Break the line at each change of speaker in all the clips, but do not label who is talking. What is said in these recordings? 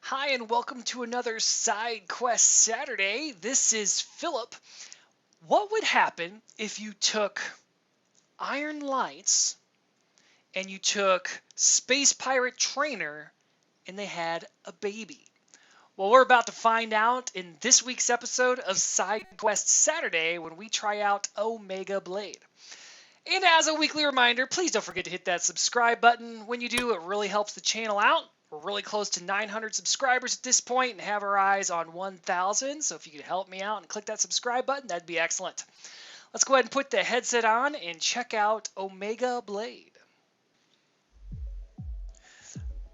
Hi, and welcome to another Sidequest Saturday. This is Philip. What would happen if you took Iron Lights and you took Space Pirate Trainer and they had a baby? Well, we're about to find out in this week's episode of Sidequest Saturday when we try out Omega Blade. And as a weekly reminder, please don't forget to hit that subscribe button. When you do, it really helps the channel out. We're really close to 900 subscribers at this point and have our eyes on 1,000. So if you could help me out and click that subscribe button, that'd be excellent. Let's go ahead and put the headset on and check out Omega Blade.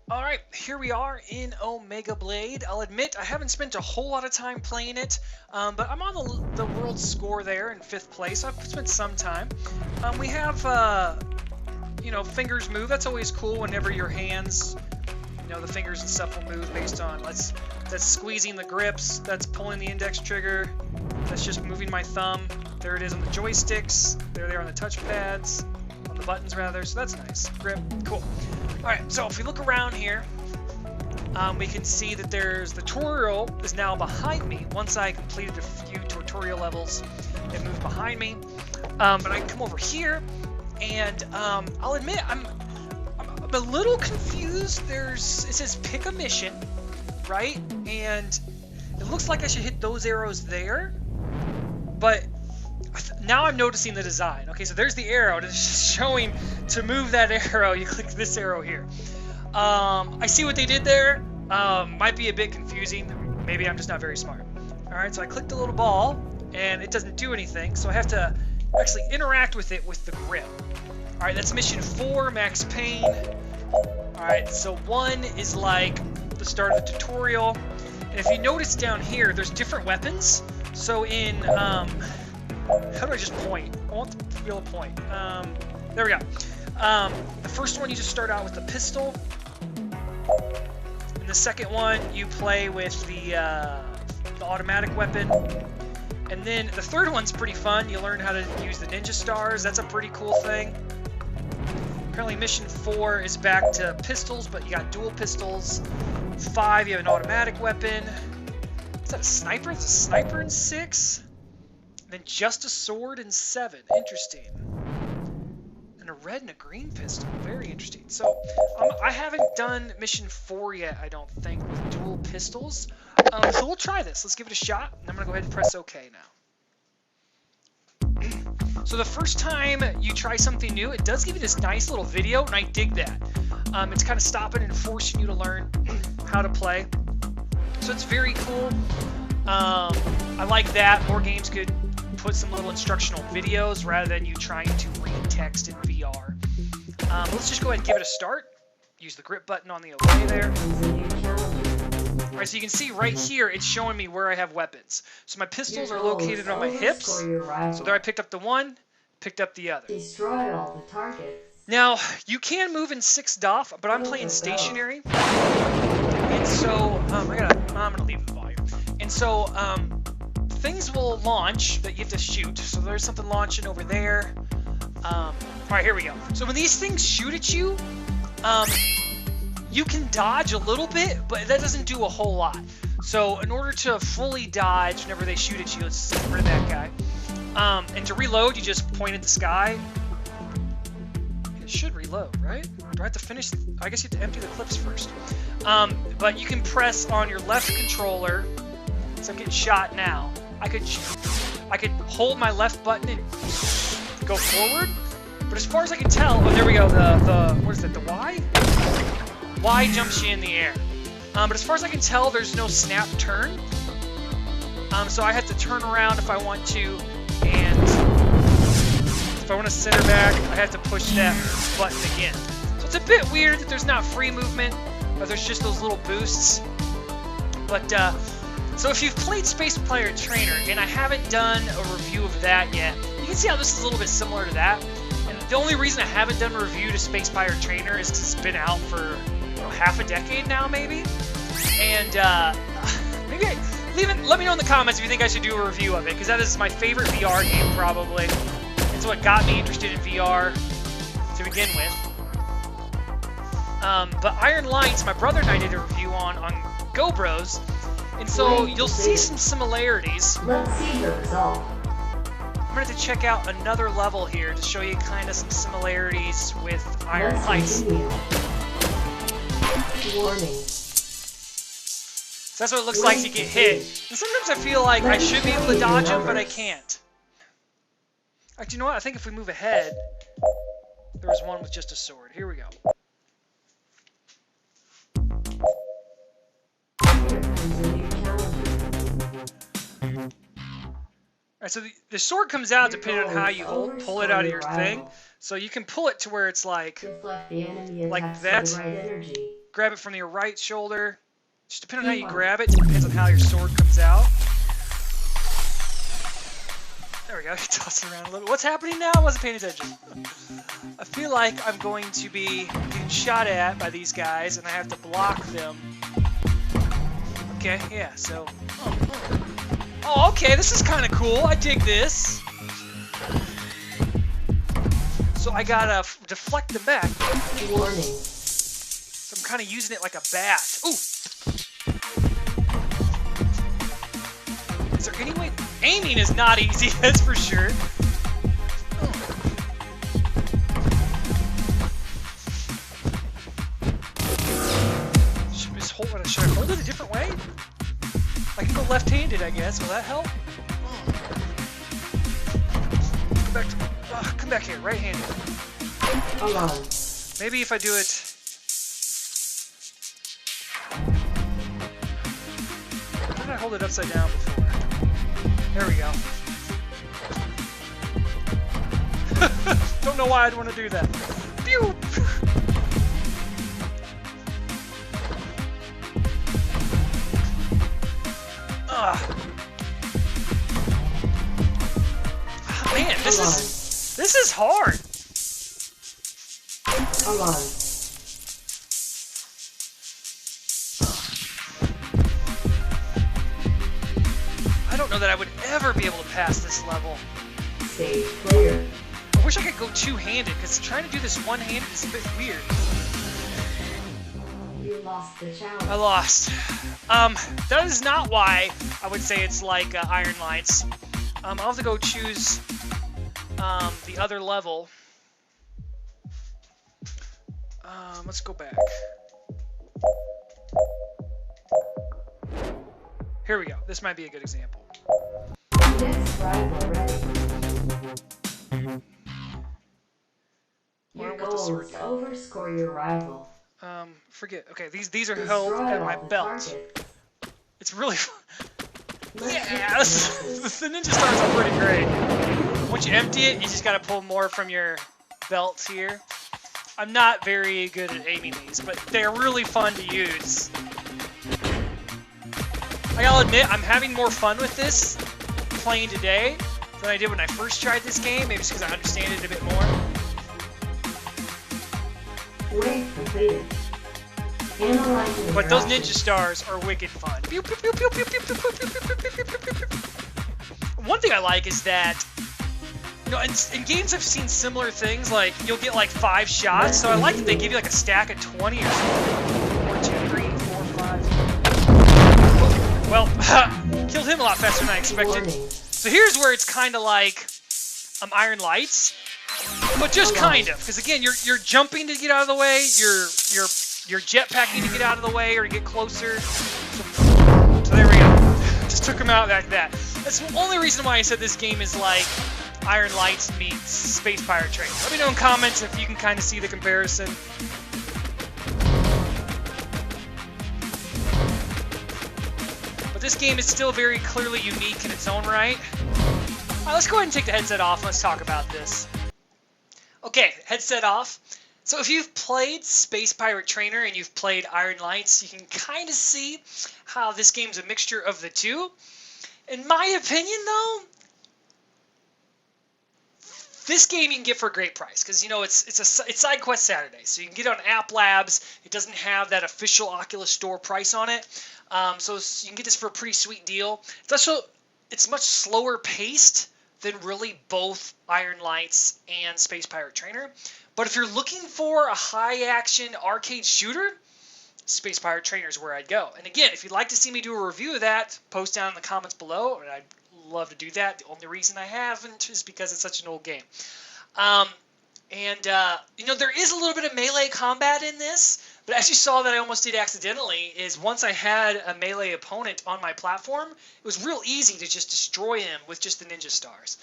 All right, here we are in Omega Blade. I'll admit I haven't spent a whole lot of time playing it, but I'm on the world score there in 5th place. I've spent some time. We have, fingers move. That's always cool whenever your hands, the fingers and stuff will move based on, that's squeezing the grips, that's pulling the index trigger, that's just moving my thumb. There it is on the joysticks. There they are on the touchpads, on the buttons rather, so that's nice. Grip, cool. Alright, so if we look around here, we can see that there's the tutorial is now behind me. Once I completed a few tutorial levels, it moved behind me. But I can come over here, and I'll admit I'm a little confused. It says pick a mission, right? And it looks like I should hit those arrows there, but now I'm noticing the design. Okay, so there's the arrow, and it's showing to move that arrow, you click this arrow here. I see what they did there. Might be a bit confusing. Maybe I'm just not very smart. Alright, so I clicked the little ball, and it doesn't do anything, so I have to actually interact with it with the grip. Alright, that's mission 4, Max Payne. Alright, so 1 is like the start of the tutorial. And if you notice down here, there's different weapons. So in, how do I just point? I want to be able to point. There we go. The first one, you just start out with the pistol. And the second one, you play with the automatic weapon. And then the third one's pretty fun. You learn how to use the ninja stars. That's a pretty cool thing. Apparently mission 4 is back to pistols, but you got dual pistols. 5, you have an automatic weapon. Is that a sniper? There's a sniper in 6. And then just a sword in 7. Interesting. And a red and a green pistol. Very interesting. So I haven't done mission 4 yet, I don't think, with dual pistols. So we'll try this. Let's give it a shot. I'm going to go ahead and press OK now. So the first time you try something new, it does give you this nice little video, and I dig that. It's kind of stopping and forcing you to learn how to play. So it's very cool. I like that. More games could put some little instructional videos rather than you trying to read text in VR. Let's just go ahead and give it a start. Use the grip button on the OK there. Alright, so you can see right here, it's showing me where I have weapons. So my pistols are located on my hips. So there I picked up the one, picked up the other.
Destroy all the targets.
Now, you can move in 6 DOF, but I'm playing stationary. And so, I'm gonna leave the volume. And so, things will launch that you have to shoot. So there's something launching over there. Alright, here we go. So when these things shoot at you, you can dodge a little bit, but that doesn't do a whole lot. So in order to fully dodge whenever they shoot at you, let's get rid of that guy. And to reload, you just point at the sky. It should reload, right? Do I have to finish? I guess you have to empty the clips first. But you can press on your left controller. So I'm getting shot now. I could hold my left button and go forward. But as far as I can tell, oh, there we go. What is that? The Y? Y jumps you in the air. But as far as I can tell, there's no snap turn. So I have to turn around if I want to, and if I want to center back, I have to push that button again. So it's a bit weird that there's not free movement, but there's just those little boosts. But so if you've played Space Pirate Trainer, and I haven't done a review of that yet, you can see how this is a little bit similar to that. And the only reason I haven't done a review to Space Pirate Trainer is because it's been out for half a decade now, maybe. And let me know in the comments if you think I should do a review of it, because that is my favorite VR game probably. It's what got me interested in VR to begin with. But Iron Lights, my brother and I did a review on Go Bros. And so you'll see some similarities.
Let's see the result.
I'm going to have to check out another level here to show you kind of some similarities with Iron
Let's
Lights.
continue. Warning.
So that's what it looks like to get hit. And sometimes I feel like I should be able to dodge them, but I can't. Actually, you know what? I think if we move ahead, there was one with just a sword. Here we go.
Here comes a new challenger.
Alright, so the sword comes out depending on how you pull it out of your thing. So you can pull it to where it's like
Deflect the enemy
Like
attacks
that?
with the right energy.
grab it from your right shoulder. Just depending on how you grab it, depends on how your sword comes out. There we go. Toss it around a little bit. What's happening now? I wasn't paying attention. I feel like I'm going to be getting shot at by these guys, and I have to block them. Okay, yeah, so... Oh, okay, this is kind of cool. I dig this. So I gotta deflect them back.
Warning.
So I'm kind of using it like a bat. Ooh! Is there any way? Aiming is not easy, that's for sure. Should I hold it a different way? I can go left-handed, I guess. Will that help? Come back here, right-handed.
Alone.
Maybe if I do it... How did I hold it upside down before? There we go. Don't know why I'd want to do that. Pew! Man, this is hard.
Alone.
I don't know that I would ever be able to pass this level.
Stage clear.
I wish I could go two-handed, because trying to do this one-handed is a bit weird.
You lost the challenge.
I lost. That is not why I would say it's like Iron Lights. I'll have to go choose the other level. Let's go back. Here we go. This might be a good example.
Next rival ready. Your
What the sword
goal is to overscore your rival.
Forget. Okay, these are held at my belt. It's really yeah, the ninja stars are pretty great. Once you empty it, you just gotta pull more from your belt here. I'm not very good at aiming these, but they're really fun to use. I gotta admit, I'm having more fun with this playing today than I did when I first tried this game, maybe it's because I understand it a bit more.
Wave completed. Analyzing
But
your
those
options.
ninja stars are wicked fun. Pew, pew, pew, pew, pew, pew, pew, pew, pew, pew, pew, pew, pew, pew. One thing I like is that, you know, in games I've seen similar things, like you'll get like 5 shots, so I like that they give you like a stack of 20 or something. 1, 2, 3, 4, 5. Well, killed him a lot faster than I expected.
Warning.
So here's where it's kind of like Iron Lights, but just kind of, because again, you're jumping to get out of the way, you're jetpacking to get out of the way or to get closer. So there we go. Just took him out like that. That's the only reason why I said this game is like Iron Lights meets Space Pirate Train. Let me know in comments if you can kind of see the comparison. But this game is still very clearly unique in its own right. Alright, let's go ahead and take the headset off and let's talk about this. Okay, headset off. So if you've played Space Pirate Trainer and you've played Iron Lights, you can kind of see how this game's a mixture of the two. In my opinion, though, this game you can get for a great price because, you know, it's Sidequest Saturday, so you can get it on App Labs. It doesn't have that official Oculus Store price on it, so you can get this for a pretty sweet deal. It's much slower paced than really both Iron Lights and Space Pirate Trainer. But if you're looking for a high-action arcade shooter, Space Pirate Trainer is where I'd go. And again, if you'd like to see me do a review of that, post down in the comments below, and I'd love to do that. The only reason I haven't is because it's such an old game. You know, there is a little bit of melee combat in this, but as you saw that I almost did accidentally, is once I had a melee opponent on my platform, it was real easy to just destroy him with just the ninja stars.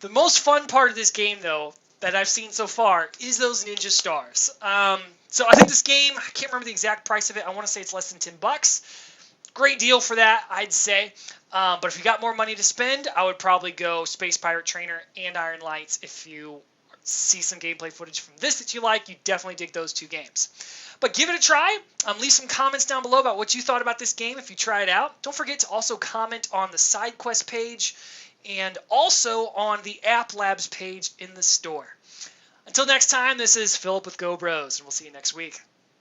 The most fun part of this game, though, that I've seen so far is those ninja stars. So I think this game, I can't remember the exact price of it. I want to say it's less than $10. Great deal for that, I'd say. But if you got more money to spend, I would probably go Space Pirate Trainer and Iron Lights. If you see some gameplay footage from this that you like, you definitely dig those two games. But give it a try. Leave some comments down below about what you thought about this game if you try it out. Don't forget to also comment on the Sidequest page and also on the App Labs page in the store. Until next time, this is Philip with GoBros, and we'll see you next week.